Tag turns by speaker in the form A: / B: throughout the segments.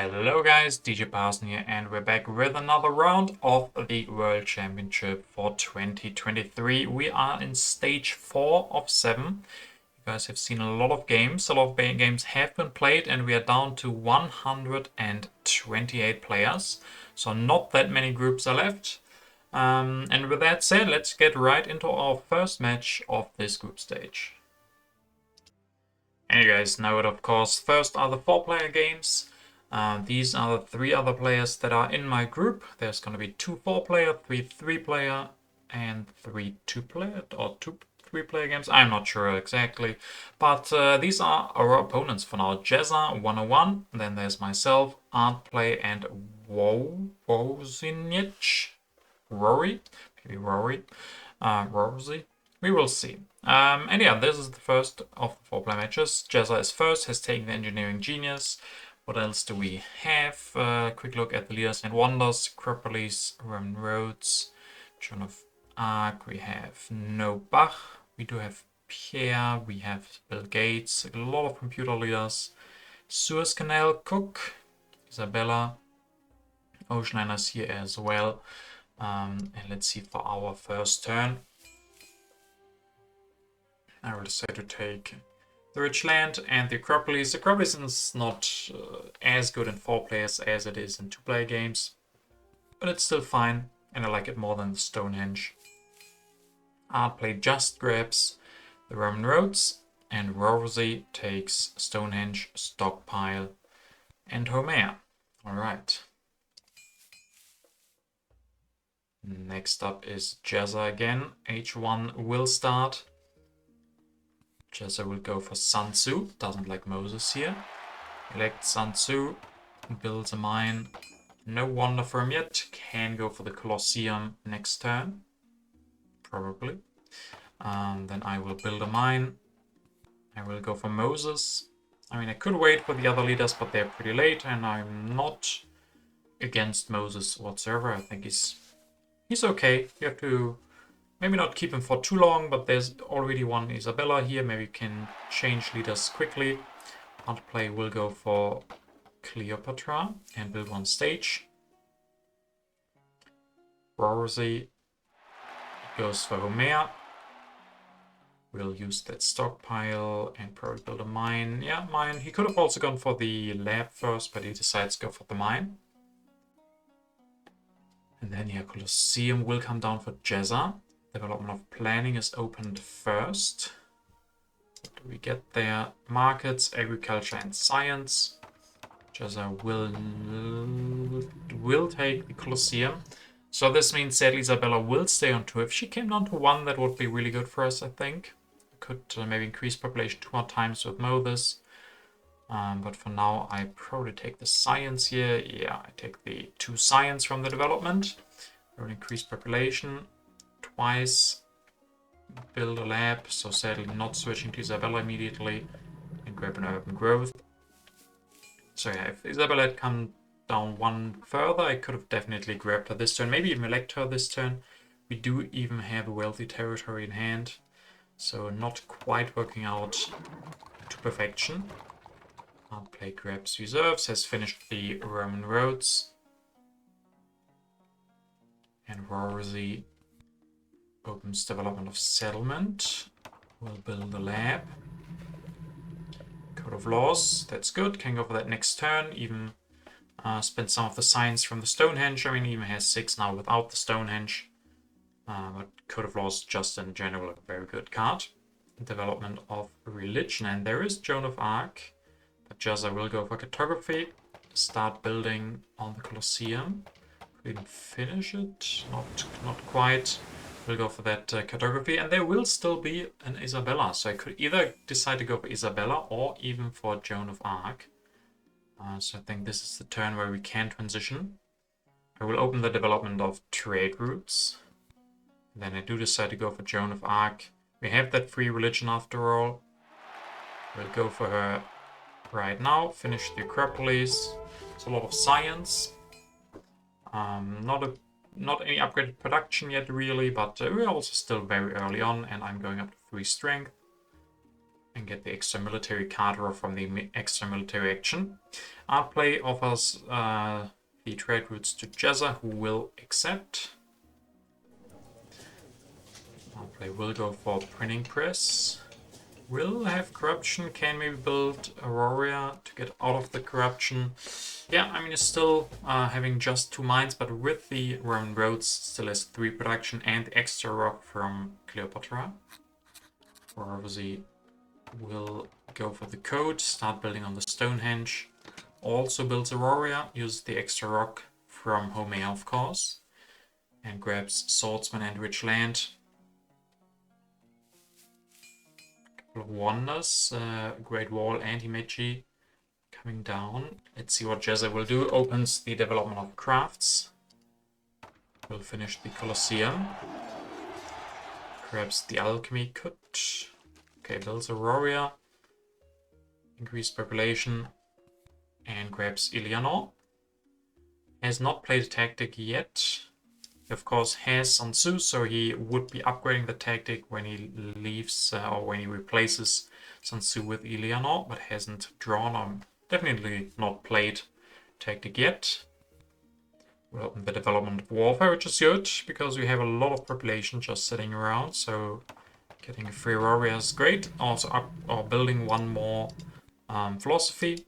A: Hello guys, DJParson here, and we're back with another round of the World Championship for 2023. We are in stage 4 of 7. You guys have seen a lot of games. A lot of games have been played, and we are down to 128 players. So not that many groups are left. And with that said, let's get right into our first match of this group stage. And you guys know it, of course. First are the 4-player games. These are the 3 other players that are in my group. There's going to be 2 4-player, 3 3-player, and 3 2-player or 2 3-player games. I'm not sure exactly. But these are our opponents for now. Jezza 101. Then there's myself, Artplay, and Wozinich. Rory. Maybe Rory. Rosie. We will see. And yeah, this is the first of the 4-player matches. Jezza is first, has taken the Engineering Genius. What else do we have? Quick look at the Leaders and Wonders, Acropolis, Roman Roads, Joan of Arc. We have No Bach. We do have Pierre. We have Bill Gates. A lot of computer leaders. Suez Canal, Cook, Isabella. Oceanliners here as well. And let's see for our first turn. I will decide to take the Rich Land and the Acropolis. The Acropolis is not as good in 4 players as it is in 2-player games, but it's still fine, and I like it more than the Stonehenge. Artplay just grabs the Roman Roads, and Rosie takes Stonehenge, Stockpile, and Homer. Alright. Next up is Jezza again. H1 will start. Jezza will go for Sun Tzu. Doesn't like Moses here. Elect Sun Tzu. Builds a mine. No wonder for him yet. Can go for the Colosseum next turn. Probably. Then I will build a mine. I will go for Moses. I mean, I could wait for the other leaders, but they're pretty late, and I'm not against Moses whatsoever. I think he's okay. You have to maybe not keep him for too long, but there's already one Isabella here. Maybe you can change leaders quickly. Artplay will go for Cleopatra and build one stage. Rosie goes for Homer. We'll use that stockpile and probably build a mine. Yeah, mine. He could have also gone for the lab first, but he decides to go for the mine. And then yeah, Colosseum will come down for Jezza. Development of Planning is opened first. What do we get there? Markets, Agriculture, and Science. Jezza will take the Colosseum. So this means that Isabella will stay on 2. If she came down to 1, that would be really good for us, I think. Could maybe increase population 2 more times with Mothers. But for now, I probably take the Science here. Yeah, I take the 2 Science from the development. Will increase population twice. Build a lab, so sadly not switching to Isabella immediately. And grab an Urban Growth. So yeah, if Isabella had come down 1 further, I could have definitely grabbed her this turn. Maybe even elect her this turn. We do even have a wealthy territory in hand. So not quite working out to perfection. Play grabs reserves, has finished the Roman roads. And Rosie opens development of settlement. We'll build a lab. Code of laws, that's good. Can go for that next turn. Even spend some of the science from the Stonehenge. I mean, he even has 6 now without the Stonehenge. But Code of Laws just in general a very good card. Development of religion, and there is Joan of Arc. But Jezza will go for cartography. Start building on the Colosseum. Could even finish it. Not quite. We'll go for that cartography, and there will still be an Isabella. So I could either decide to go for Isabella or even for Joan of Arc. So I think this is the turn where we can transition. I will open the development of trade routes. Then I do decide to go for Joan of Arc. We have that free religion after all. We'll go for her right now. Finish the Acropolis. It's a lot of science. Not any upgraded production yet really, but we're also still very early on, and I'm going up to 3 strength. and get the extra military card draw from the extra military action. Art play offers the trade routes to Jezza, who will accept. Art play will go for printing press. Will have corruption, can maybe build Aurora to get out of the corruption. Yeah, I mean, it's still having just 2 mines, but with the Roman roads, still has 3 production and extra rock from Cleopatra. Or obviously will go for the code, start building on the Stonehenge. Also builds Aurora, uses the extra rock from Homea, of course, and grabs Swordsman and Rich Land. Couple of wonders, Great Wall and Himeji coming down. Let's see what Jezza will do. Opens the development of crafts. Will finish the Colosseum. Grabs the alchemy cut. Okay, builds Aurora. Increased population. And grabs Eleanor. Has not played a tactic yet. He of course has Sun Tzu, so he would be upgrading the tactic when he leaves or when he replaces Sun Tzu with Eleanor, but hasn't drawn or definitely not played tactic yet. We'll open the development of warfare, which is good because we have a lot of population just sitting around, so getting a free warrior is great. Also up or building 1 more philosophy.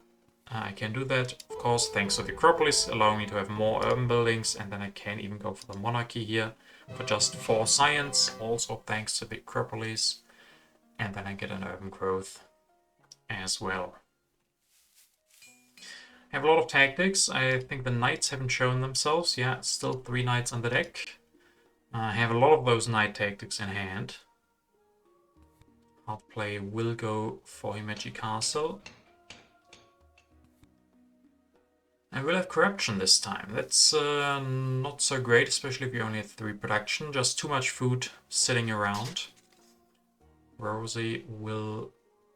A: I can do that, of course, thanks to the Acropolis, allowing me to have more urban buildings, and then I can even go for the monarchy here for just 4 science, also thanks to the Acropolis, and then I get an urban growth as well. I have a lot of tactics. I think the knights haven't shown themselves. Yeah, still 3 knights on the deck. I have a lot of those knight tactics in hand. Hard play will go for Himeji Castle. I will have corruption this time. That's not so great, especially if you only have 3 production. Just too much food sitting around. Rosie will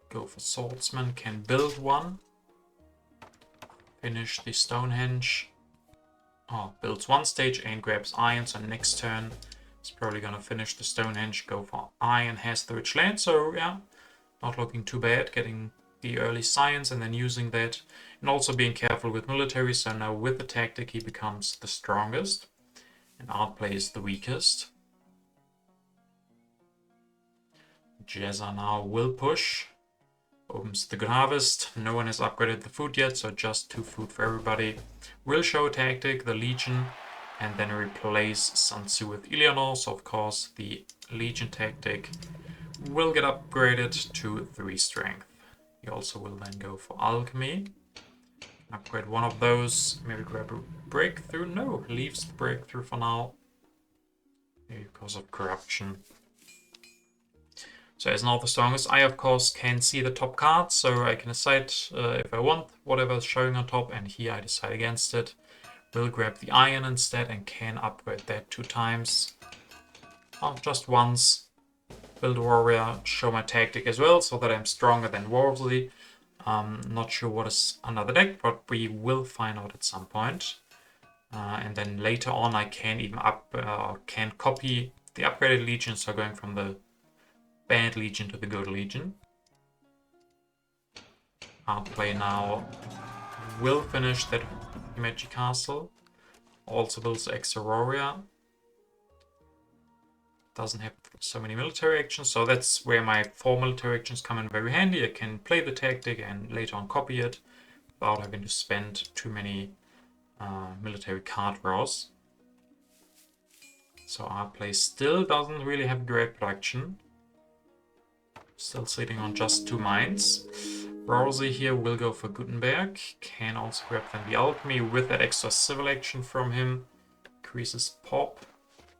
A: go for Swordsman, can build 1. Finish the Stonehenge. Oh, builds 1 stage and grabs iron, so next turn it's probably gonna finish the Stonehenge, go for iron, has the rich land, so yeah, not looking too bad, getting the early science and then using that, and also being careful with military, so now with the tactic he becomes the strongest, and art play is the weakest. Jezza now will push, opens the good harvest, no one has upgraded the food yet, so just 2 food for everybody. Will show a tactic, the Legion, and then replace Sun Tzu with Eleanor, so of course the Legion tactic will get upgraded to 3 strength. He also will then go for alchemy. Upgrade 1 of those, maybe grab a breakthrough. No, leaves the breakthrough for now. Maybe because of corruption. So as now the strongest, I of course can see the top card, so I can decide if I want whatever is showing on top, and here I decide against it. Will grab the iron instead and can upgrade that 2 times. Oh, just once. Build a warrior, show my tactic as well, so that I'm stronger than Worsley. Not sure what is under the deck, but we will find out at some point. And then later on I can even can copy the upgraded Legion, so going from the bad Legion to the good Legion. Art play now will finish that Himeji Castle. Also builds extra warrior. Doesn't have so many military actions, so that's where my 4 military actions come in very handy. I can play the tactic and later on copy it without having to spend too many military card draws. So our play still doesn't really have great production. Still sitting on just 2 mines. Rosie here will go for Gutenberg. Can also grab then the alchemy with that extra civil action from him. Increases pop.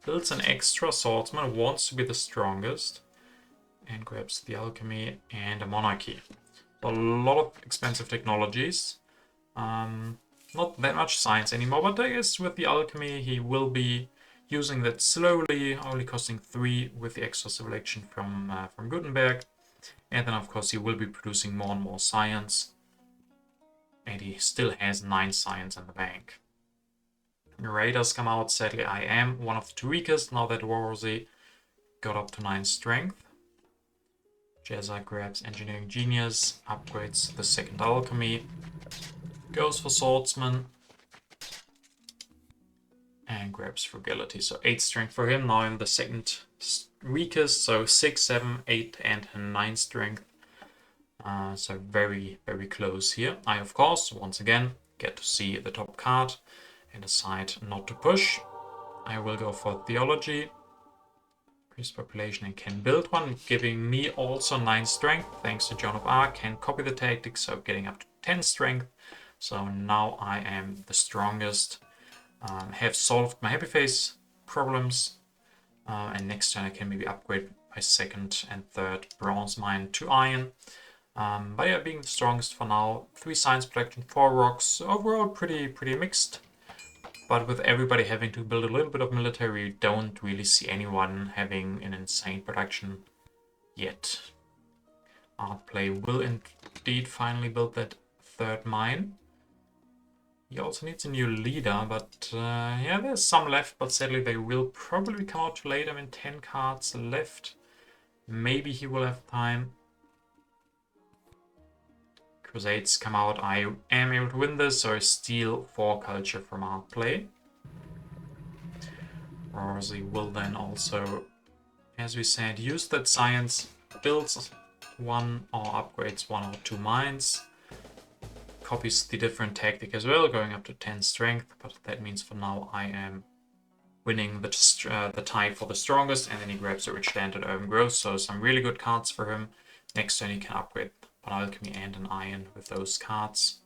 A: Builds an extra swordsman, wants to be the strongest, and grabs the alchemy and a monarchy. A lot of expensive technologies. Not that much science anymore, but I guess with the alchemy he will be using that slowly, only costing 3 with the extra civil action from Gutenberg. And then of course he will be producing more and more science. And he still has 9 science in the bank. Raiders come out. Sadly, I am one of the 2 weakest now that Worsley got up to 9 strength. Jezza grabs Engineering Genius, upgrades the second Alchemy, goes for Swordsman, and grabs Frugality. So 8 strength for him. Now I'm the second weakest, so 6, 7, 8, and 9 strength. So very, very close here. I, of course, once again, get to see the top card and decide not to push. I will go for Theology. Increase population and can build one, giving me also 9 strength. Thanks to Joan of Arc, can copy the tactics, so getting up to 10 strength. So now I am the strongest. Have solved my Happy Face problems. And next turn I can maybe upgrade my second and third bronze mine to iron. But yeah, being the strongest for now. 3 science protection, 4 rocks. Overall pretty mixed. But with everybody having to build a little bit of military, we don't really see anyone having an insane production yet. Artplay will indeed finally build that third mine. He also needs a new leader, but yeah, there's some left, but sadly they will probably come out too late. I mean, 10 cards left. Maybe he will have time. Crusades come out. I am able to win this, so I steal 4 culture from Artplay. Rosie will then also, as we said, use that science, builds 1 or upgrades 1 or 2 mines. Copies the different tactic as well, going up to 10 strength, but that means for now I am winning the tie for the strongest, and then he grabs a rich land and urban growth, so some really good cards for him. Next turn he can upgrade an alchemy and an iron with those cards.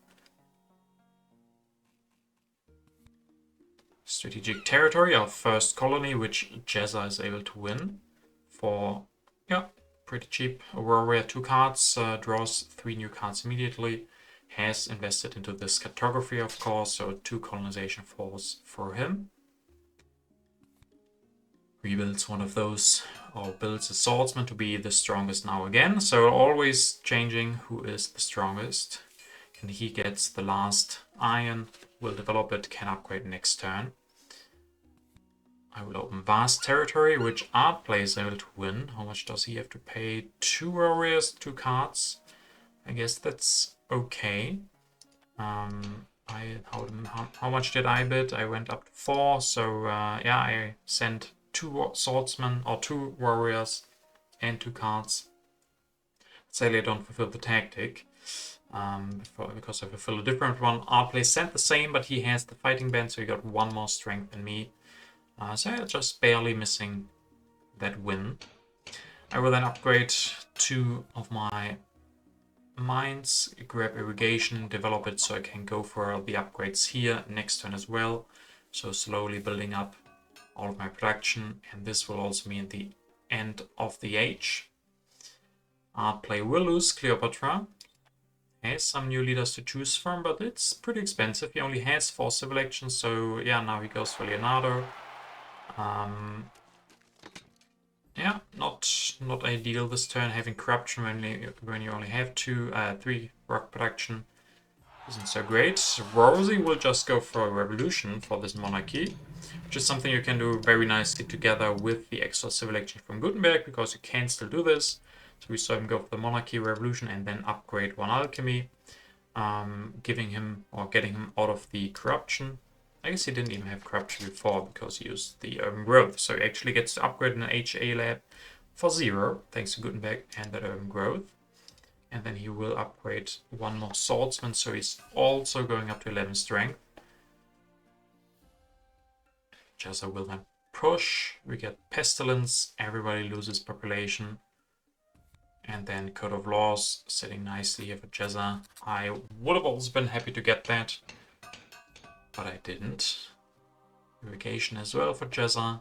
A: Strategic territory, our first colony, which Jezza is able to win for, yeah, pretty cheap. Aurora, 2 cards, draws 3 new cards immediately. Has invested into this cartography, of course, so 2 colonization force for him. Rebuilds one of those, or builds a swordsman to be the strongest now again. So always changing who is the strongest. And he gets the last iron, will develop it, can upgrade next turn. I will open vast territory, which Artplay is able to win. How much does he have to pay? 2 warriors, 2 cards. I guess that's okay. How much did I bid? I went up to 4, so yeah, I sent 2 swordsmen or 2 warriors and 2 cards. Sadly, I don't fulfill the tactic because I fulfill a different one. Artplay sent the same, but he has the fighting band, so he got 1 more strength than me. So yeah, just barely missing that win. I will then upgrade 2 of my mines, grab irrigation, develop it so I can go for the upgrades here next turn as well. So slowly building up all of my production, and this will also mean the end of the age. Artplay will lose Cleopatra. Has some new leaders to choose from, but it's pretty expensive. He only has 4 civil actions, so yeah, now he goes for Leonardo. Yeah, not ideal this turn, having corruption when you only have 3 rock production isn't so great. Rosie will just go for a revolution for this monarchy, which is something you can do very nicely together with the extra civil action from Gutenberg, because you can still do this. So we saw him go for the monarchy revolution and then upgrade 1 alchemy, giving him or getting him out of the corruption. I guess he didn't even have corruption before because he used the urban growth. So he actually gets to upgrade an HA lab for 0, thanks to Gutenberg and that urban growth. And then he will upgrade 1 more swordsman, so he's also going up to 11 strength. Jezza will then push. We get pestilence, everybody loses population. And then Code of Laws sitting nicely here for Jezza. I would have also been happy to get that, but I didn't. Irrigation as well for Jezza.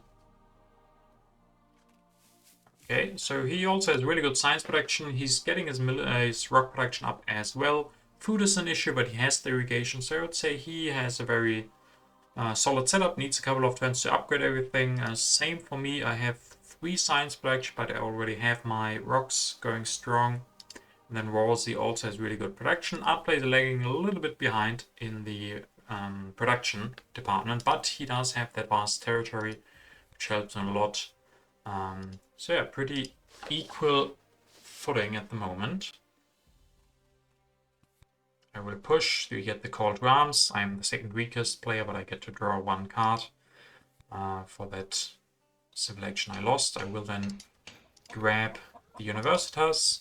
A: Okay, so he also has really good science production. He's getting his rock production up as well. Food is an issue, but he has the irrigation, so I would say he has a very solid setup. Needs a couple of turns to upgrade everything. Same for me. I have 3 science production, but I already have my rocks going strong. And then Rosie also has really good production. Artplay is lagging a little bit behind in the production department, but he does have that vast territory, which helps him a lot. So yeah, pretty equal footing at the moment. I will push to get the call to arms. I'm the second weakest player, but I get to draw 1 card for that civil action I lost. I will then grab the Universitas,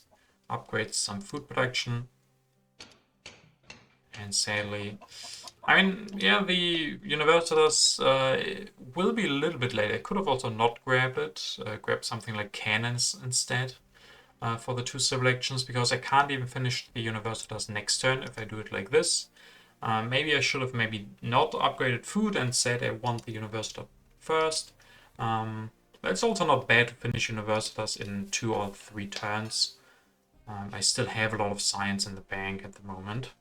A: upgrade some food production, and sadly, I mean, yeah, the Universitas will be a little bit late. I could have also not grabbed it, grabbed something like cannons instead for the 2 civil actions, because I can't even finish the Universitas next turn if I do it like this. Maybe I should have maybe not upgraded food and said I want the Universitas first. But it's also not bad to finish Universitas in 2 or 3 turns. I still have a lot of science in the bank at the moment.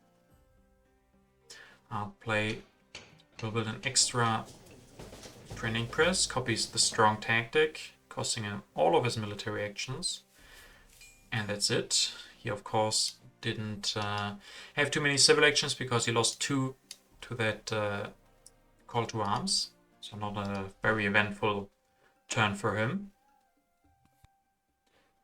A: Outplay will build an extra printing press, copies the strong tactic, costing him all of his military actions. And that's it. He, of course, didn't have too many civil actions because he lost 2 to that call to arms. So not a very eventful turn for him.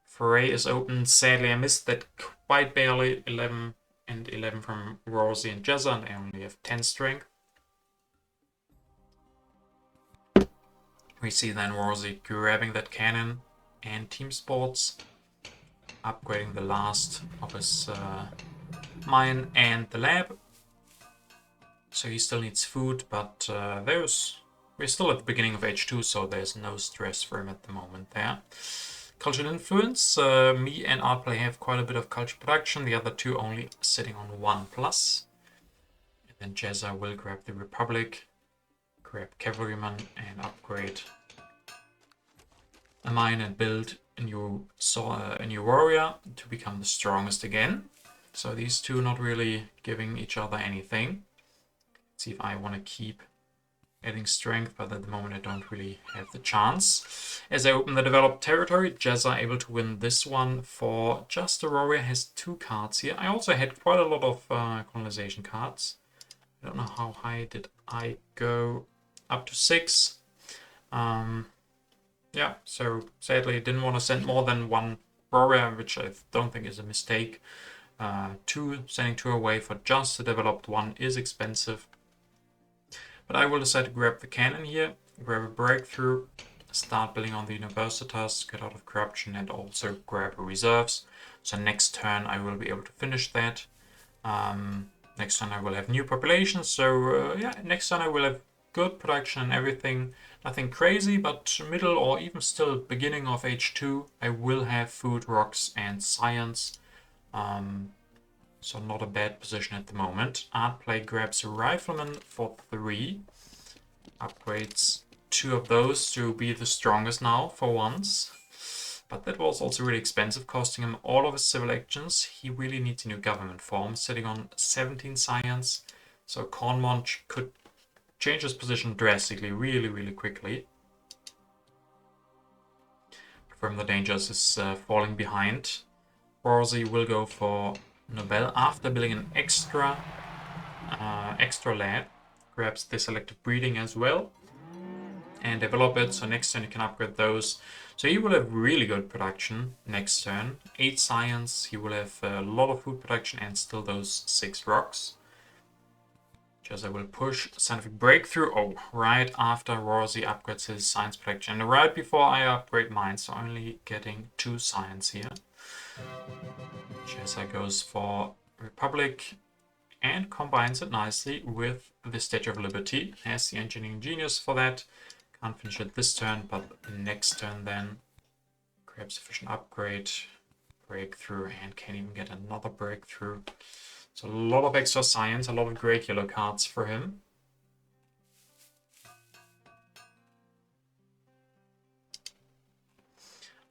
A: Foray is open. Sadly, I missed that quite barely. 11 and 11 from Rosie and Jezza, and I only have 10 strength. We see then Rosie grabbing that cannon and team sports, upgrading the last of his mine and the lab. So he still needs food, but we're still at the beginning of H2, so there's no stress for him at the moment there. Cultural influence, me and Artplay have quite a bit of culture production, the other 2 only sitting on 1+. And then Jezza will grab the Republic, grab Cavalryman and upgrade a mine and build a new warrior to become the strongest again. So these 2 not really giving each other anything. Let's see if I want to keep adding strength, but at the moment I don't really have the chance. As I open the developed territory, Jezza able to win this one for just Aurora, has 2 cards here. I also had quite a lot of colonization cards. I don't know how high did I go, up to 6. Yeah, so sadly didn't want to send more than 1 Aurora, which I don't think is a mistake. 2, sending 2 away for just the developed one is expensive. But I will decide to grab the cannon here, grab a breakthrough, start building on the Universitas, get out of corruption, and also grab reserves. So next turn I will be able to finish that. Next turn I will have new populations. So yeah, next turn I will have good production and everything. Nothing crazy, but middle or even still beginning of H2, I will have food, rocks, and science. So not a bad position at the moment. Artplay grabs a rifleman for 3. Upgrades 2 of those to be the strongest now for once. But that was also really expensive, costing him all of his civil actions. He really needs a new government form, sitting on 17 science. So Cornmont could change his position drastically, really quickly. From the dangers is falling behind. Rosie will go for Nobel after building an extra lab, grabs the selective breeding as well and develop it. So next turn you can upgrade those. So he will have really good production next turn. 8 science, he will have a lot of food production and still those 6 rocks. Just I will push scientific breakthrough. Oh, right after Rosie upgrades his science production, and right before I upgrade mine, so only getting 2 science here. Jezza goes for Republic and combines it nicely with the Statue of Liberty. Has the Engineering Genius for that. Can't finish it this turn, but next turn then. Grab sufficient upgrade, breakthrough, and can even get another breakthrough. So a lot of extra science, a lot of great yellow cards for him.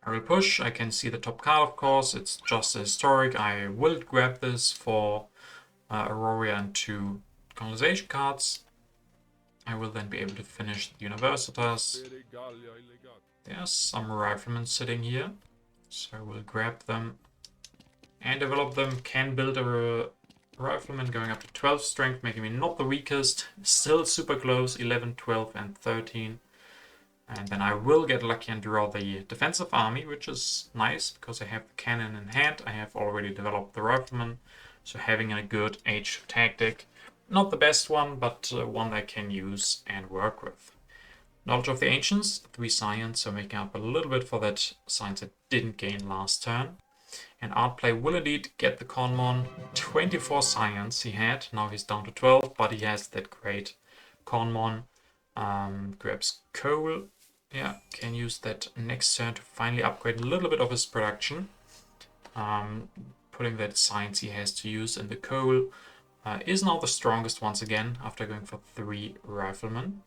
A: I will push. I can see the top card, of course. It's just a historic. I will grab this for Aurora and 2 colonization cards. I will then be able to finish the Universitas. There's some riflemen sitting here, so I will grab them and develop them. Can build a rifleman going up to 12 strength, making me not the weakest. Still super close, 11, 12, and 13. And then I will get lucky and draw the defensive army, which is nice because I have the cannon in hand. I have already developed the rifleman, so having a good H2 tactic. Not the best one, but one I can use and work with. Knowledge of the Ancients, 3 science, so making up a little bit for that science I didn't gain last turn. And Artplay will indeed get the Conmon. 24 science he had, now he's down to 12, but he has that great Conmon. Grabs coal. Yeah, can use that next turn to finally upgrade a little bit of his production. Putting that science he has to use in the coal is now the strongest once again after going for 3 riflemen.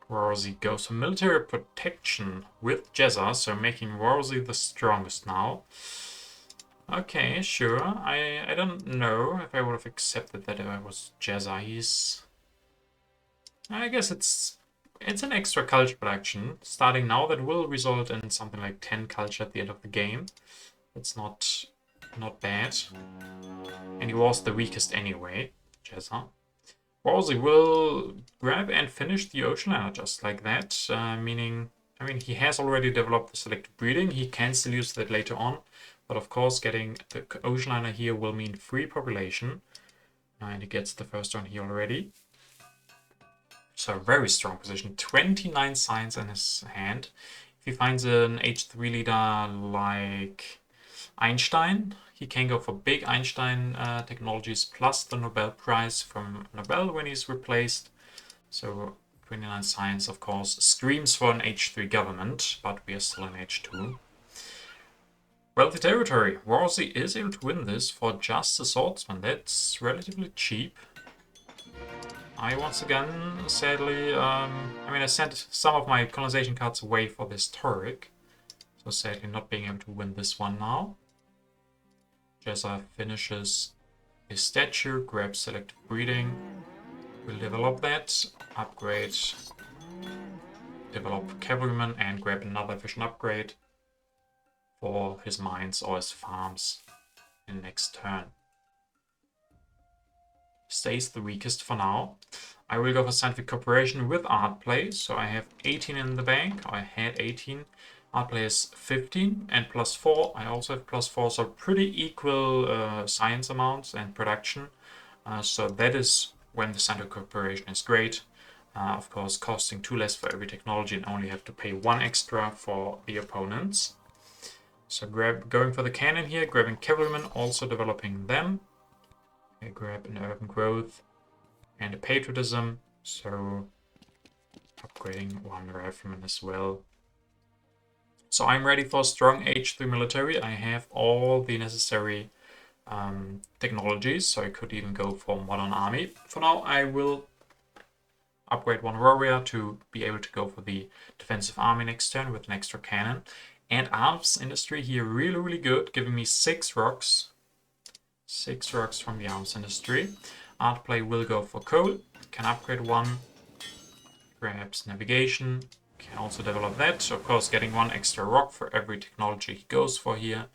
A: Rorzy goes for military protection with Jezza, so making Rorzy the strongest now. Okay, sure. I don't know if I would have accepted that if I was Jezza. I guess it's an extra culture production starting now that will result in something like 10 culture at the end of the game. It's not bad. And he was the weakest anyway, Jezza. Rorzy will grab and finish the Ocean Liner just like that, meaning, I mean, he has already developed the selective breeding, he can still use that later on, but of course getting the Ocean Liner here will mean free population, and he gets the first one here already. So a very strong position, 29 science in his hand. If he finds an H3 leader like Einstein, he can go for big Einstein technologies plus the Nobel Prize from Nobel when he's replaced. So 29 science, of course, screams for an H3 government, but we are still in H2. Wealthy territory. Rorzy is able to win this for just a swordsman. That's relatively cheap. I once again, sadly, I mean, I sent some of my colonization cards away for this Tauric. So sadly not being able to win this one now. Jezza finishes his statue, grabs selective breeding, will develop that, upgrade, develop cavalryman and grab another efficient upgrade for his mines or his farms in next turn. Stays the weakest for now. I will go for scientific cooperation with Artplay, so I have 18 in the bank, I had 18. Artplay is 15 and +4. I also have +4, so pretty equal science amounts and production. So that is when the scientific cooperation is great. Of course, costing 2 less for every technology and only have to pay 1 extra for the opponents. So going for the cannon here, grabbing cavalrymen, also developing them. I grab an urban growth and a patriotism, so upgrading 1 rifleman as well. So I'm ready for strong H3 military. I have all the necessary technologies, so I could even go for modern army. For now, I will upgrade 1 warrior to be able to go for the defensive army next turn with an extra cannon. And arms industry here really good, giving me 6 rocks. 6 rocks from the arms industry. Artplay will go for coal, can upgrade 1, grabs navigation, can also develop that. So of course getting 1 extra rock for every technology he goes for here.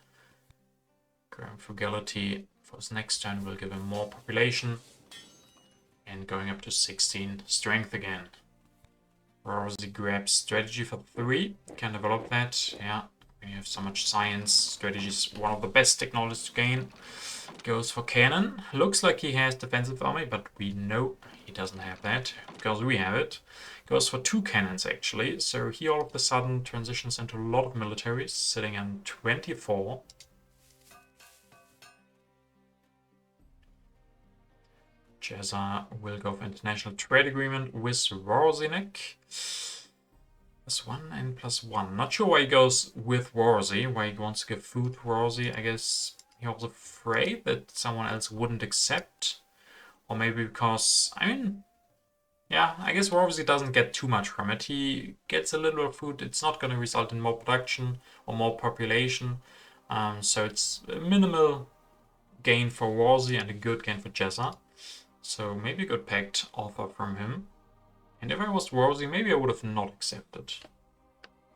A: Grab frugality for his next turn will give him more population. And going up to 16 strength again. Rorzy grabs strategy for 3, can develop that. Yeah, when you have so much science, strategy is one of the best technologies to gain. Goes for cannon. Looks like he has defensive army, but we know he doesn't have that because we have it. Goes for 2 cannons actually, so he all of a sudden transitions into a lot of militaries, sitting on 24. Jezza will go for international trade agreement with Warzinek. +1 and +1. Not sure why he goes with Rorzy, why he wants to give food to Rorzy. I guess he was afraid that someone else wouldn't accept. Or maybe because, I mean, yeah, I guess Rorzy doesn't get too much from it. He gets a little bit of food. It's not going to result in more production or more population. So it's a minimal gain for Rorzy and a good gain for Jezza. So maybe a good pact offer from him. And if I was Rorzy, maybe I would have not accepted.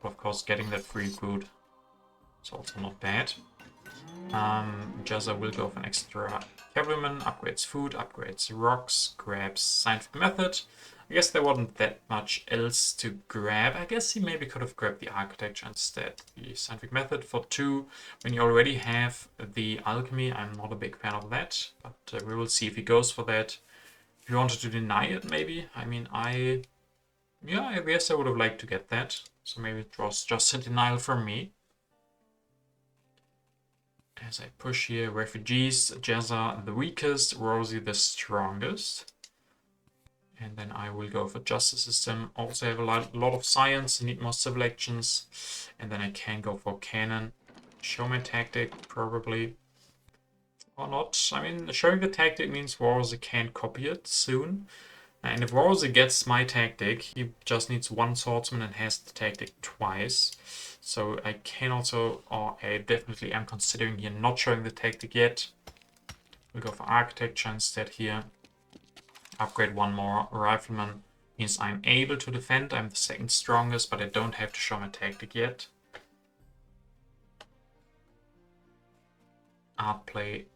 A: But of course, getting that free food is also not bad. Jazza will go for an extra cavalryman, upgrades food, upgrades rocks, grabs scientific method. I guess there wasn't that much else to grab. I guess he maybe could have grabbed the architecture instead. The scientific method for 2, when you already have the alchemy, I'm not a big fan of that, but we will see if he goes for that. If you wanted to deny it, maybe. I mean, I guess I would have liked to get that. So maybe it was just a denial from me. As I push here, refugees, Jazza the weakest, Rosie the strongest. And then I will go for justice system. Also have a lot of science, need more civil actions. And then I can go for cannon. Show my tactic, probably. Or not. I mean, showing the tactic means Rosie can copy it soon. And if Rosie gets my tactic, he just needs 1 swordsman and has the tactic twice. So I can also, or I definitely am considering here not showing the tactic yet. We'll go for architecture instead here. Upgrade 1 more rifleman. Means I'm able to defend. I'm the 2nd strongest, but I don't have to show my tactic yet. Art play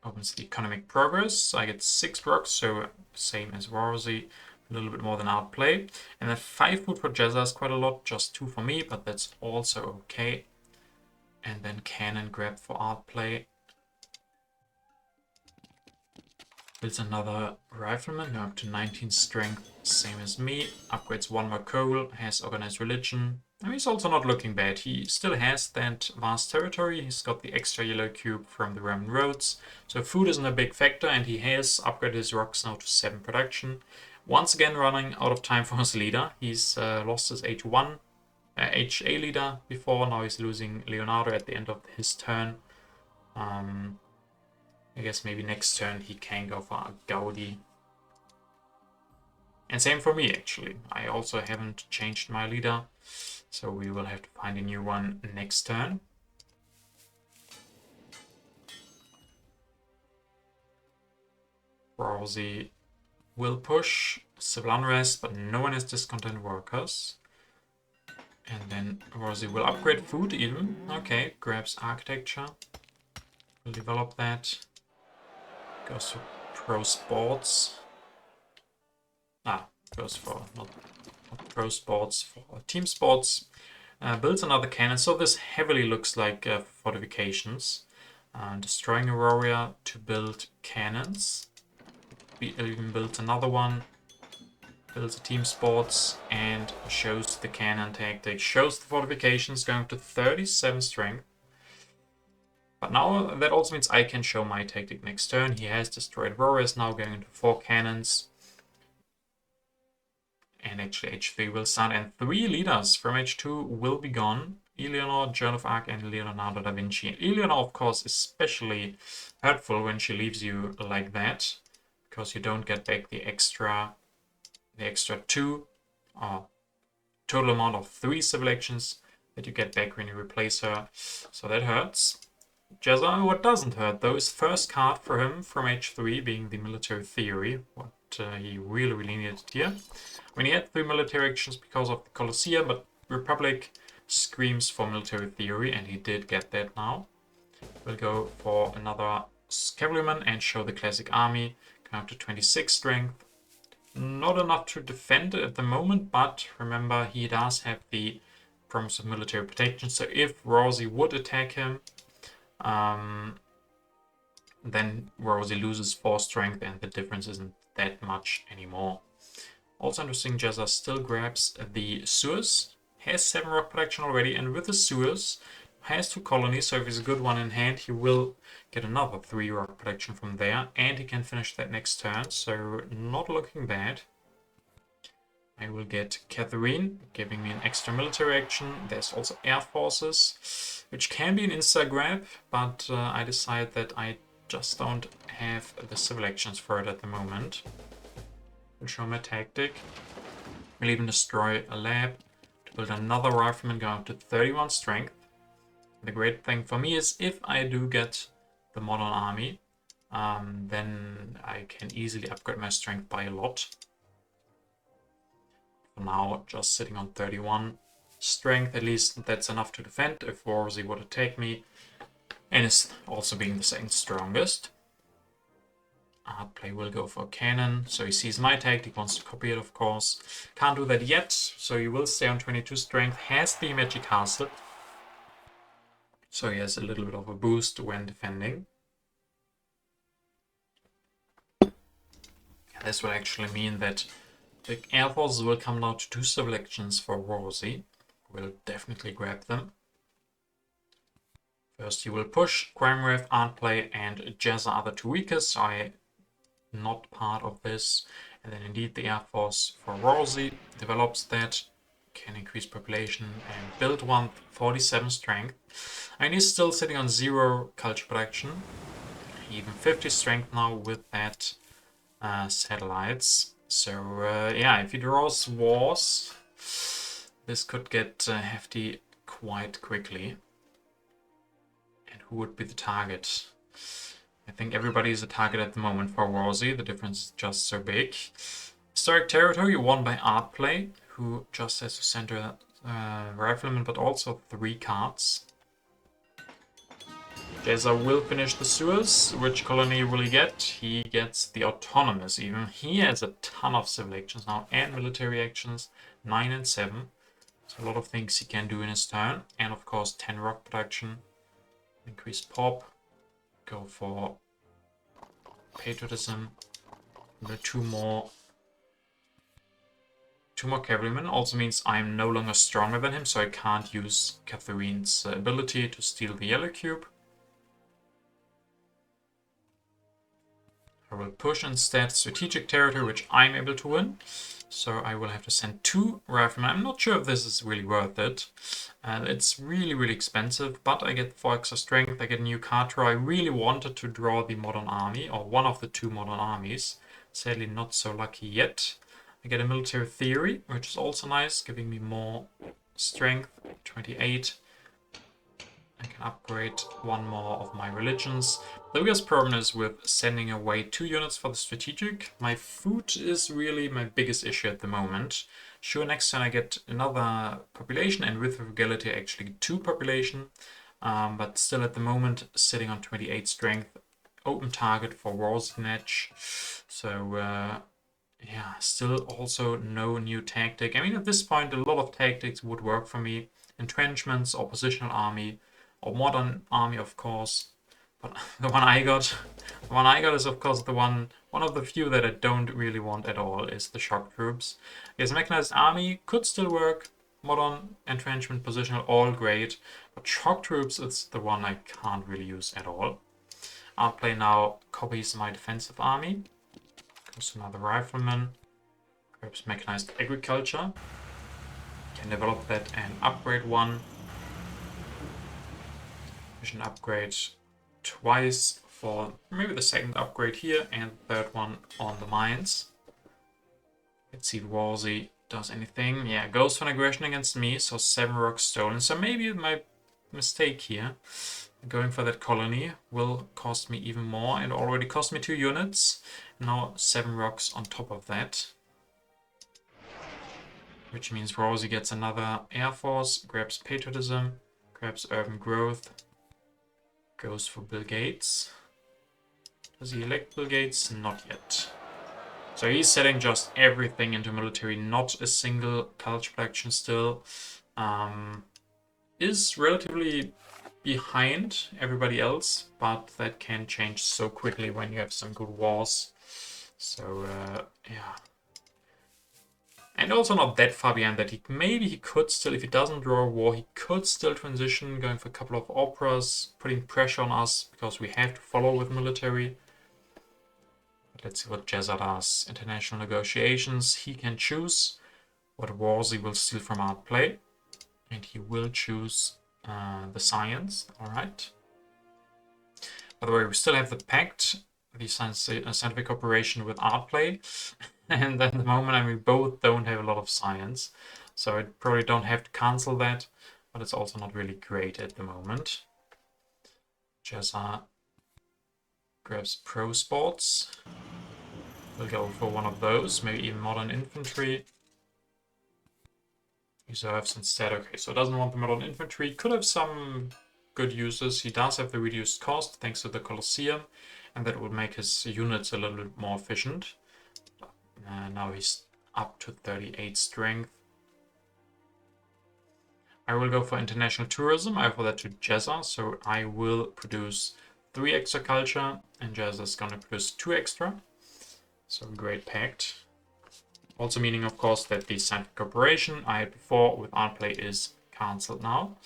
A: opens the economic progress. I get 6 rocks, so same as Rosie. A little bit more than art play. And then 5 food for Jazza is quite a lot. Just 2 for me, but that's also okay. And then cannon grab for art play. Builds another rifleman, now up to 19 strength, same as me. Upgrades 1 more coal, has organized religion. I mean, he's also not looking bad. He still has that vast territory. He's got the extra yellow cube from the Roman roads. So food isn't a big factor, and he has upgraded his rocks now to 7 production. Once again running out of time for his leader. He's lost his HA leader before. Now he's losing Leonardo at the end of his turn. I guess maybe next turn he can go for a Gaudi. And same for me, actually. I also haven't changed my leader, so we will have to find a new one next turn. Rousey will push civil unrest, but no one has discontent workers. And then Rousey will upgrade food even. Okay, grabs architecture. We'll develop that. Goes for pro sports. Goes for not pro sports, for team sports. Builds another cannon. So this heavily looks like fortifications. Destroying a warrior to build cannons. We even built another one. Builds a team sports and shows the cannon tactic. Shows the fortifications going to 37 strength. But now that also means I can show my tactic next turn. He has destroyed warriors, now going into 4 cannons. And actually H3 will start, and 3 leaders from H2 will be gone. Eleanor, Joan of Arc, and Leonardo da Vinci. And Eleanor, of course, especially hurtful when she leaves you like that, because you don't get back the extra 2, or total amount of 3 civil actions that you get back when you replace her. So that hurts. Jazza, what doesn't hurt though, is first card for him from H3 being the military theory, what he really needed here. When he had 3 military actions because of the Colosseum, but Republic screams for military theory, and he did get that now. We'll go for another cavalryman and show the classic army, going up to 26 strength. Not enough to defend at the moment, but remember he does have the promise of military protection, so if Rousey would attack him, then Rousey loses 4 strength and the difference isn't that much anymore. Also interesting, Jazza still grabs the sewers, has 7 rock production already, and with the sewers has 2 colonies, so if he's a good one in hand, he will get another 3 rock production from there, and he can finish that next turn, so not looking bad. I will get Catherine, giving me an extra military action. There's also air forces, which can be an insta-grab, but I decide that I just don't have the civil actions for it at the moment. I'll show my tactic. We'll even destroy a lab to build another rifleman going up to 31 strength. The great thing for me is if I do get the modern army, then I can easily upgrade my strength by a lot. For now, just sitting on 31 strength, at least that's enough to defend if Rousey would attack me. and is also being the second strongest. Art play will go for cannon, so he sees my tactic, wants to copy it, of course. Can't do that yet, so he will stay on 22 strength, has the magic castle. So he has a little bit of a boost when defending. This will actually mean that the air forces will come down to 2 selections for Rosie. We'll definitely grab them. First he will push, Crime Wrath, Art Play, and Jazza are the 2 weakest, so I'm not part of this. And then indeed the Air Force for Rosie develops that, can increase population and build one, 47 strength. And he's still sitting on 0 culture production, even 50 strength now with that satellites. So yeah, if he draws wars, this could get hefty quite quickly. And who would be the target? I think everybody is a target at the moment for Rosie. The difference is just so big. Historic Territory won by Art Play, who just has to center Rifleman, but also 3 cards. Jazza will finish the sewers. Which colony will he get? He gets the Autonomous even. He has a ton of civil actions now and military actions, 9 and 7. So a lot of things he can do in his turn. And of course 10 rock production. Increase pop. Go for patriotism. Two more cavalrymen. Also means I'm no longer stronger than him, so I can't use Catherine's ability to steal the yellow cube. I will push instead strategic territory, which I'm able to win. So I will have to send 2 riflemen. I'm not sure if this is really worth it. It's really expensive, but I get 4 extra strength, I get a new card draw. I really wanted to draw the modern army, or one of the 2 modern armies. Sadly not so lucky yet. I get a military theory, which is also nice, giving me more strength, 28. I can upgrade 1 more of my religions. The biggest problem is with sending away 2 units for the strategic. My food is really my biggest issue at the moment. Sure, next turn I get another population, and with frugality I actually get 2 population. But still at the moment sitting on 28 strength. Open target for Rosie match. So yeah, still also no new tactic. I mean, at this point a lot of tactics would work for me. Entrenchments, oppositional army, or modern army, of course. But the one I got is of course the one of the few that I don't really want at all is the shock troops. Yes, mechanized army could still work. Modern, entrenchment, positional, all great. But shock troops is the one I can't really use at all. Art Play now copies my defensive army. Goes to another rifleman. Grabs mechanized agriculture. Can develop that and upgrade 1. Mission upgrade twice for maybe the second upgrade here and the third one on the mines. Let's see if Wolsey does anything. Yeah, goes for an aggression against me, so 7 rocks stolen. So maybe my mistake here, going for that colony, will cost me even more, and already cost me 2 units. Now 7 rocks on top of that. Which means Rosie gets another Air Force, grabs patriotism, grabs urban growth, goes for Bill Gates. Does he elect Bill Gates? Not yet. So he's setting just everything into military, not a single culture production still. Is relatively behind everybody else, but that can change so quickly when you have some good wars. So yeah. And also not that far behind that maybe he could still, if he doesn't draw a war, he could still transition, going for a couple of operas, putting pressure on us, because we have to follow with military. But let's see what Jazza does. International negotiations, he can choose what wars he will steal from Art Play. And he will choose the science, alright. By the way, we still have the pact, the scientific cooperation with Art Play. And at the moment, I mean, both don't have a lot of science. So I probably don't have to cancel that. But it's also not really great at the moment. Jazza grabs pro sports. We'll go for one of those. Maybe even modern infantry. Reserves instead. Okay, so it doesn't want the modern infantry. Could have some good uses. He does have the reduced cost thanks to the Colosseum, and that will make his units a little bit more efficient. Now he's up to 38 strength. I will go for international tourism. I offer that to Jezza, so I will produce 3 extra culture, and Jezza is going to produce 2 extra. So great pact. Also meaning, of course, that the scientific cooperation I had before with Artplay is cancelled now.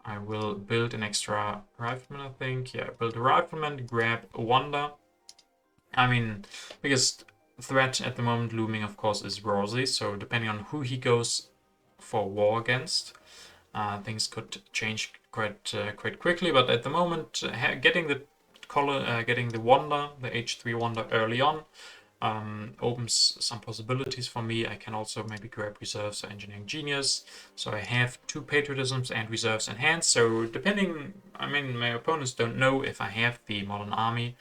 A: I will build an extra rifleman, I think. Yeah, build a rifleman, grab a wonder. I mean, biggest threat at the moment looming, of course, is Rosie. So depending on who he goes for war against, things could change quite quickly. But at the moment, getting the wonder, the H3 wonder early on, opens some possibilities for me. I can also maybe grab reserves or engineering genius. So I have 2 patriotisms and reserves in hand. So depending, I mean, my opponents don't know if I have the modern army.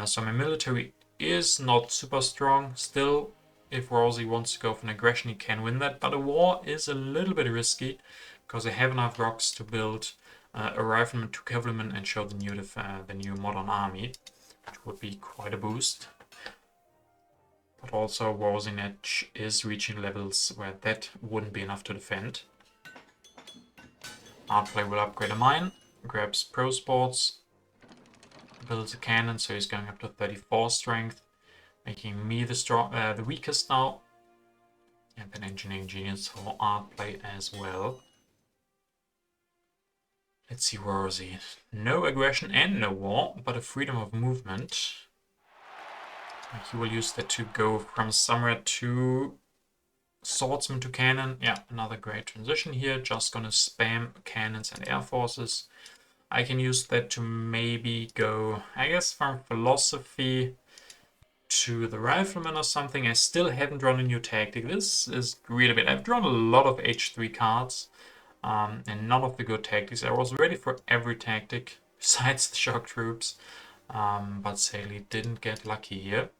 A: So my military is not super strong. Still, if Rosie wants to go for an aggression, he can win that. But a war is a little bit risky because I have enough rocks to build a rifleman, 2 cavalrymen, and show the new modern army, which would be quite a boost. But also Warzinech is reaching levels where that wouldn't be enough to defend. Artplay will upgrade a mine, grabs pro sports, builds a cannon, so he's going up to 34 strength, making me the weakest now. And then engineering genius for Artplay as well. Let's see Rosie. No aggression and no war, but a freedom of movement. He will use that to go from somewhere to swordsman to cannon. Yeah, another great transition here. Just gonna spam cannons and air forces. I can use that to maybe go, I guess, from philosophy to the rifleman or something. I still haven't drawn a new tactic. This is really bad. I've drawn a lot of H3 cards and none of the good tactics. I was ready for every tactic besides the shock troops, but sadly didn't get lucky here.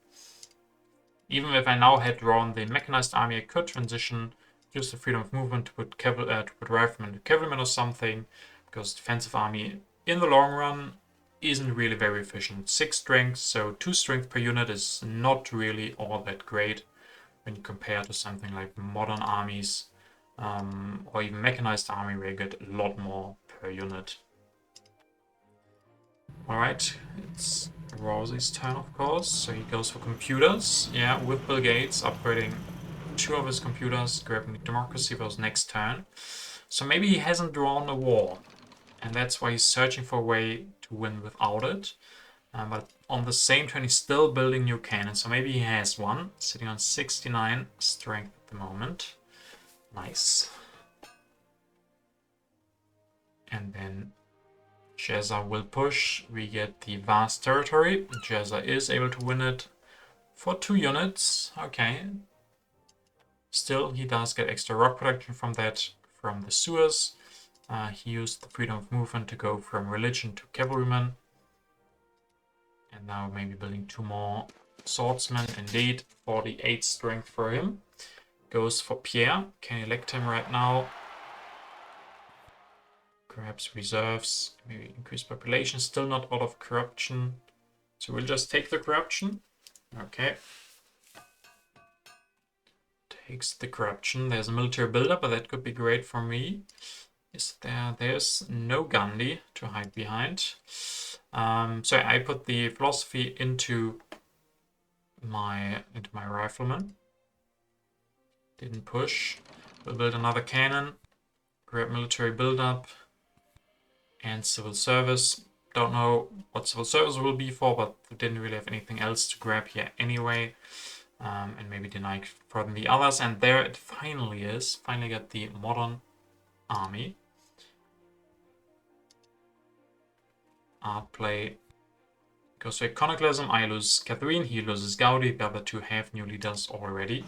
A: Even if I now had drawn the mechanized army, I could transition, use the freedom of movement to put riflemen to cavalrymen or something, because defensive army in the long run isn't really very efficient. 6 strength, so 2 strength per unit is not really all that great when you compare to something like modern armies or even mechanized army where you get a lot more per unit. Alright, it's Rosie's turn, of course, so he goes for computers. Yeah, with Bill Gates upgrading 2 of his computers, grabbing democracy for his next turn. So maybe he hasn't drawn a war, and that's why he's searching for a way to win without it. But on the same turn, he's still building new cannons, so maybe he has one, sitting on 69 strength at the moment. Nice. And then Jezza will push. We get the vast territory. Jezza is able to win it for 2 units. Okay. Still, he does get extra rock production from that, from the sewers. He used the freedom of movement to go from religion to cavalryman. And now maybe building 2 more swordsmen. Indeed, 48 strength for him. Goes for Pierre. Can elect him right now. Perhaps reserves, maybe increase population, still not out of corruption. So we'll just take the corruption. Okay. Takes the corruption. There's a military buildup, but that could be great for me. There's no Gandhi to hide behind. So I put the philosophy into my rifleman. Didn't push. We'll build another cannon. Grab military buildup. And civil service. Don't know what civil service will be for, but we didn't really have anything else to grab here anyway. And maybe deny from the others. And there it finally is. Finally got the modern army. Artplay goes to iconoclasm. I lose Catherine, he loses Gaudi. The other 2 have new leaders already.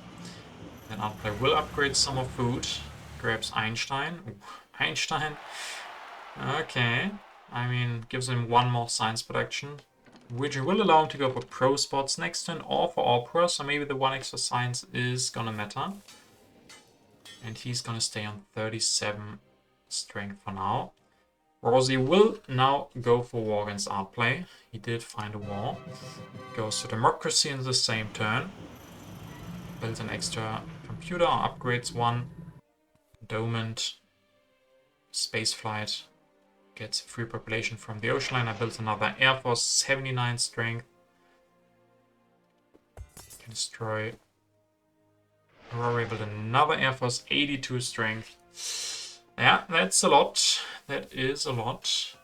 A: Then Artplay will upgrade some more food. Grabs Einstein. Ooh, Einstein. Okay. I mean, gives him 1 more science production, which will allow him to go for pro spots next turn or for opera. So maybe the 1 extra science is gonna matter. And he's gonna stay on 37 strength for now. Rosie will now go for war against art play. He did find a war. Goes to democracy in the same turn. Builds an extra computer, upgrades one. Endowment. Spaceflight. Gets free population from the ocean liner. Builds another Air Force, 79 strength. Can destroy. Aurora build another Air Force, 82 strength. Yeah, that's a lot. That is a lot.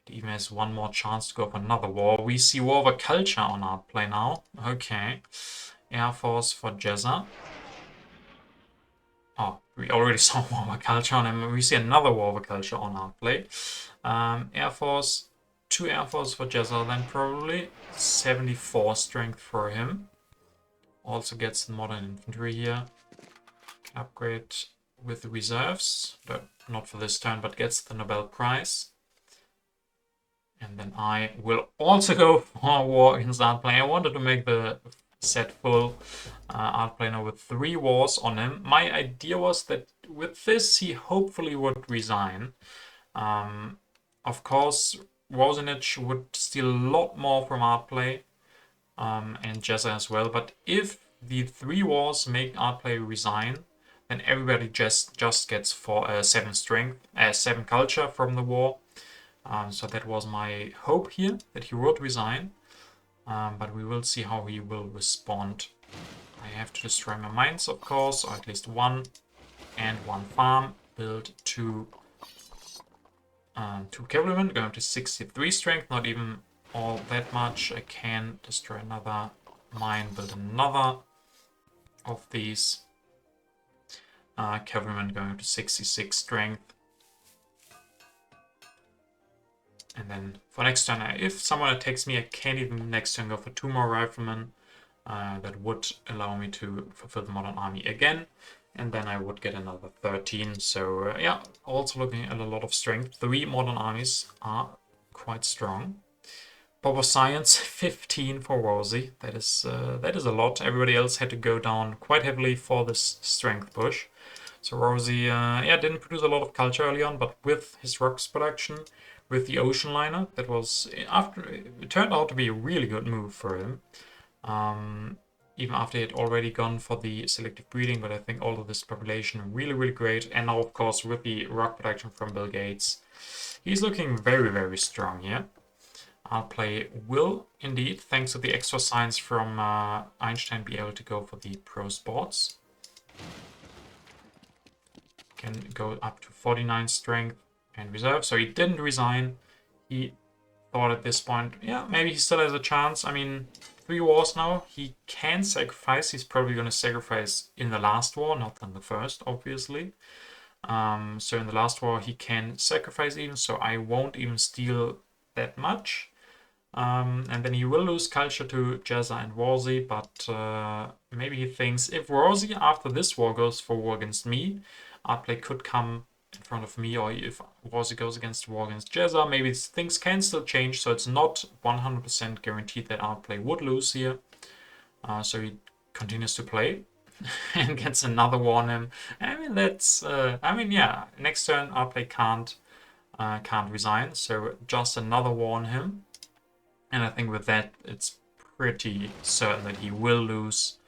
A: It even has one more chance to go for another war. We see War over Culture on art play now. Okay. Air Force for Jezza. Oh, we already saw War over Culture on him. We see another War over Culture on art play. Air Force. 2 Air Force for Jezza then probably. 74 strength for him. Also gets the modern infantry here. Can upgrade with the reserves. Not for this turn, but gets the Nobel Prize. And then I will also go for war against art play. I wanted to make the set full. Art play now with 3 wars on him. My idea was that with this he hopefully would resign. Of course, Wozenich would steal a lot more from art play. And Jezza as well. But if the 3 wars make art play resign, then everybody just gets 7 strength, 7 culture from the war. So that was my hope here, that he would resign. But we will see how he will respond. I have to destroy my mines, of course, or at least 1 and 1 farm. Build 2 cavalrymen, going to 63 strength, not even all that much. I can destroy another mine, build another of these. Cavalrymen going to 66 strength. And then for next turn, if someone attacks me, I can even next turn go for 2 more riflemen. That would allow me to fulfill the modern army again. And then I would get another 13. So yeah, also looking at a lot of strength. 3 modern armies are quite strong. Pop of Science, 15 for Rosie. That is a lot. Everybody else had to go down quite heavily for this strength push. So Rosie, didn't produce a lot of culture early on, but with his rocks production, with the ocean liner, that was it turned out to be a really good move for him. Even after he had already gone for the selective breeding, but I think all of this population really, really great. And now, of course, with the rock production from Bill Gates, he's looking very, very strong here. Art play will indeed, thanks to the extra science from Einstein, be able to go for the pro sports. Can go up to 49 strength and reserve. So he didn't resign. He thought at this point, yeah, maybe he still has a chance. I mean, 3 wars now. He can sacrifice. He's probably going to sacrifice in the last war, not in the first, obviously. So in the last war, he can sacrifice even. So I won't even steal that much. And then he will lose culture to Jezza and Warzy, but maybe he thinks if Warzy after this war goes for war against me, Artplay could come in front of me, or if Warzy goes against war against Jezza, maybe things can still change, so it's not 100% guaranteed that Artplay would lose here. So he continues to play and gets another war on him. I mean, that's, yeah, next turn Artplay can't resign, so just another war on him. And I think with that, it's pretty certain that he will lose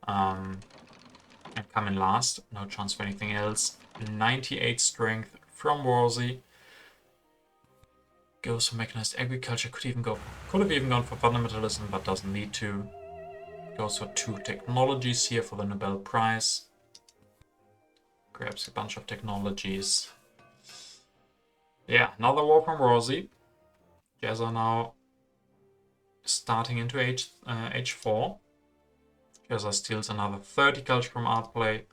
A: and come in last. No chance for anything else. 98 strength from Warzy. Goes for mechanized agriculture. Could have even gone for fundamentalism, but doesn't need to. Goes for 2 technologies here for the Nobel Prize. Grabs a bunch of technologies. Yeah, another war from Warzy. Jezza now starting into H4. Jezza steals another 30 culture from Artplay.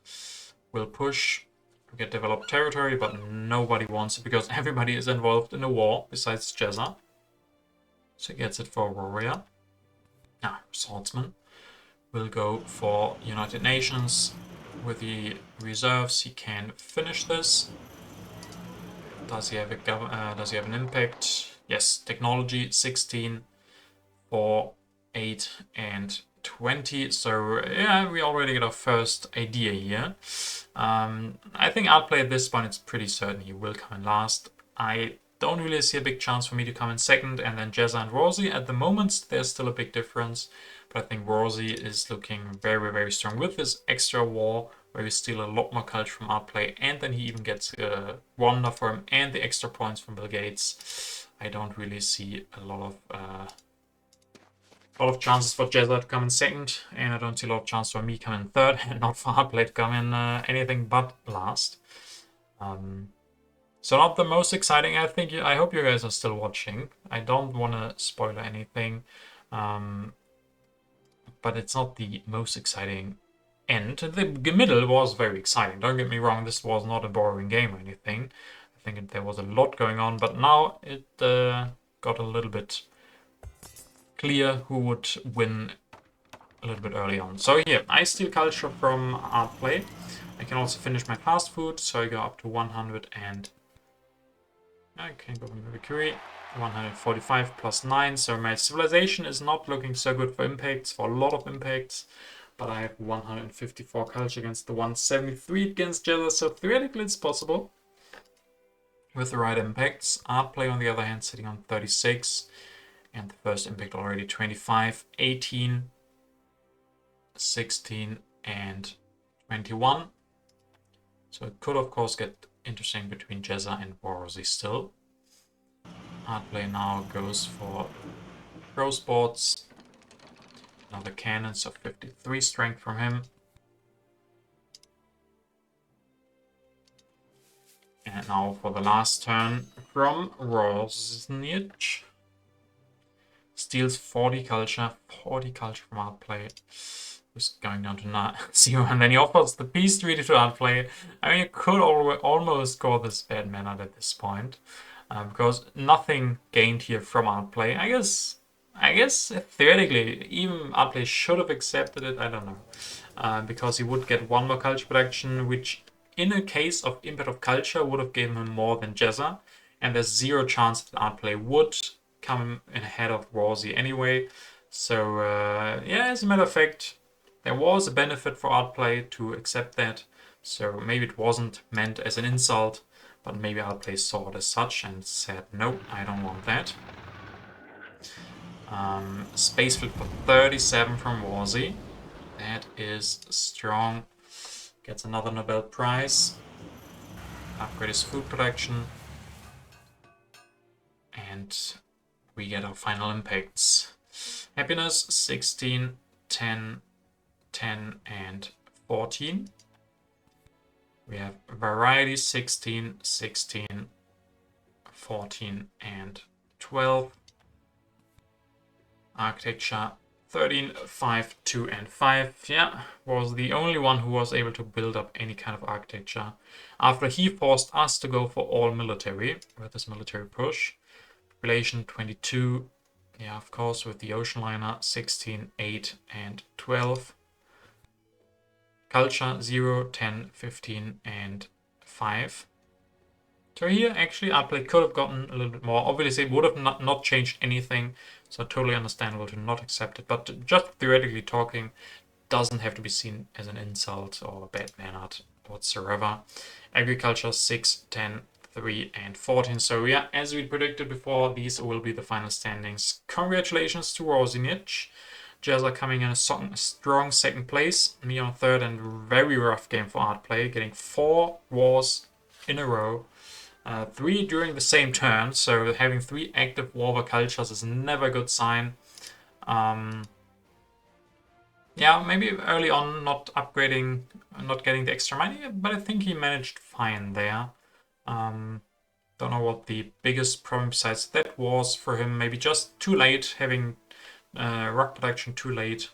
A: Will push to get developed territory, but nobody wants it because everybody is involved in a war besides Jezza. So he gets it for warrior. Swordsman. Will go for United Nations. With the reserves, he can finish this. Does he have an impact? Yes, technology 16. 4, 8, and 20. So yeah, we already get our first idea here. I think Outplay at this point, it's pretty certain he will come in last. I don't really see a big chance for me to come in second, and then Jezza and Rosie. At the moment, there's still a big difference, but I think Rosie is looking very, very strong with this extra war, where we steal a lot more culture from Outplay, and then he even gets Wonder for him and the extra points from Bill Gates. I don't really see a lot of chances for Jezza to come in second, and I don't see a lot of chances for me coming in third, and not for Outplay to come in anything but last. So not the most exciting. I hope you guys are still watching. I don't want to spoil anything, but it's not the most exciting end. The middle was very exciting. Don't get me wrong. This was not a boring game or anything. I think there was a lot going on, but now it got a little bit clear who would win a little bit early on. So here, I steal culture from Outplay. I can also finish my fast food, so I go up to 100 and I can go from Mercury. 145 plus 9, so my civilization is not looking so good for impacts, for a lot of impacts, but I have 154 culture against the 173 against Jezza, so theoretically it's possible with the right impacts. Outplay on the other hand sitting on 36, and the first impact already 25, 18, 16 and 21. So it could of course get interesting between Jezza and Rosie still. Outplay now goes for pro sports. Another cannon, so 53 strength from him. And now for the last turn from Rosnich. Steals 40 culture from Outplay. Who's going down to 0, and then he offers the peace treaty to Outplay. I mean, you could almost call this bad mannered at this point, because nothing gained here from Outplay. I guess theoretically, even Outplay should have accepted it. I don't know, because he would get one more culture production, which in a case of impact of culture would have given him more than Jezza, and there's zero chance that Outplay would come in ahead of Rosie anyway. So yeah, as a matter of fact, there was a benefit for Outplay to accept that. So maybe it wasn't meant as an insult, but maybe Outplay saw it as such and said, nope, I don't want that. Space flip for 37 from Rosie. That is strong. Gets another Nobel Prize. Upgrade his food production. And we get our final impacts. Happiness 16, 10, 10 and 14. We have variety 16, 16, 14 and 12. Architecture 13, 5, 2 and 5. Yeah, was the only one who was able to build up any kind of architecture after he forced us to go for all military with this military push. Population 22. Yeah, of course, with the ocean liner 16, 8 and 12. Culture 0, 10, 15 and 5. So here actually Outplay could have gotten a little bit more. Obviously it would have not changed anything, so totally understandable to not accept it, but just theoretically talking, doesn't have to be seen as an insult or bad mannered whatsoever. Agriculture 6, 10, 3 and 14. So yeah, as we predicted before, these will be the final standings. Congratulations to Rosinich. Jezza coming in a strong second place, me on third, and very rough game for Outplay, getting 4 wars in a row, 3 during the same turn, so having 3 active war cultures is never a good sign. Yeah, maybe early on not upgrading, not getting the extra money, but I think he managed fine there. Don't know what the biggest problem besides that was for him, maybe just too late, having rock production too late.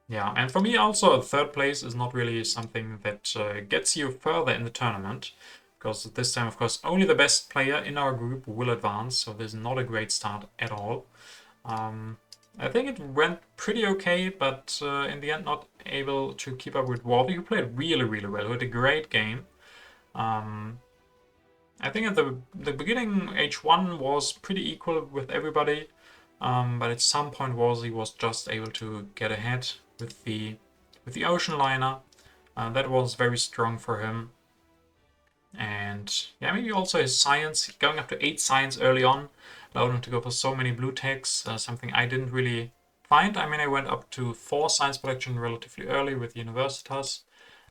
A: Yeah, and for me also third place is not really something that gets you further in the tournament, because this time of course only the best player in our group will advance, so this is not a great start at all. I think it went pretty okay, but in the end not able to keep up with Warby, who played really well, who had a great game. I think at the beginning H1 was pretty equal with everybody. but at some point Wolsey was just able to get ahead with the ocean liner. That was very strong for him. And yeah, maybe also his science, going up to 8 science early on, allowed him to go for so many blue techs, something I didn't really find. I mean, I went up to 4 science production relatively early with Universitas,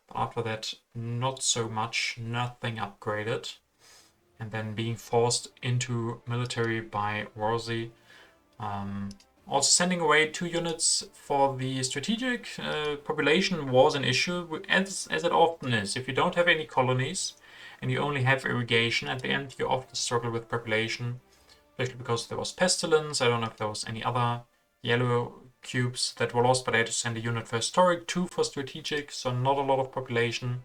A: but after that, not so much, nothing upgraded. And then being forced into military by Wolsey. Also sending away 2 units for the strategic population was an issue, as it often is. If you don't have any colonies and you only have irrigation at the end, you often struggle with population, especially because there was pestilence. I don't know if there was any other yellow cubes that were lost, but I had to send a unit for historic, 2 for strategic, so not a lot of population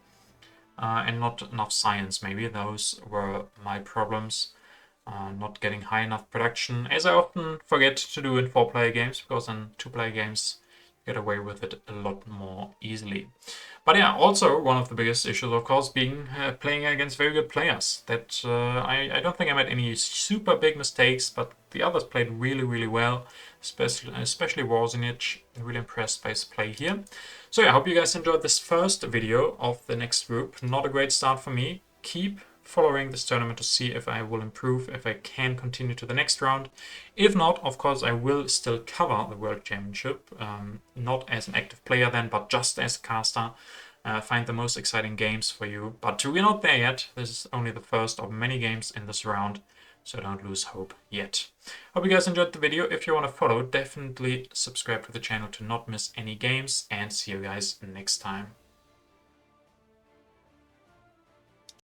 A: and not enough science maybe. Those were my problems. Not getting high enough production, as I often forget to do in 4-player games, because in 2-player games you get away with it a lot more easily. But yeah, also one of the biggest issues, of course, being playing against very good players. That I don't think I made any super big mistakes, but the others played really, really well, especially Wozniak. Really impressed by his play here. So yeah, I hope you guys enjoyed this first video of the next group. Not a great start for me. Keep following this tournament to see if I will improve, if I can continue to the next round. If not, of course, I will still cover the World Championship, not as an active player then, but just as a caster. Find the most exciting games for you, but we're not there yet. This is only the first of many games in this round, so don't lose hope yet. Hope you guys enjoyed the video. If you want to follow, definitely subscribe to the channel to not miss any games, and see you guys next time.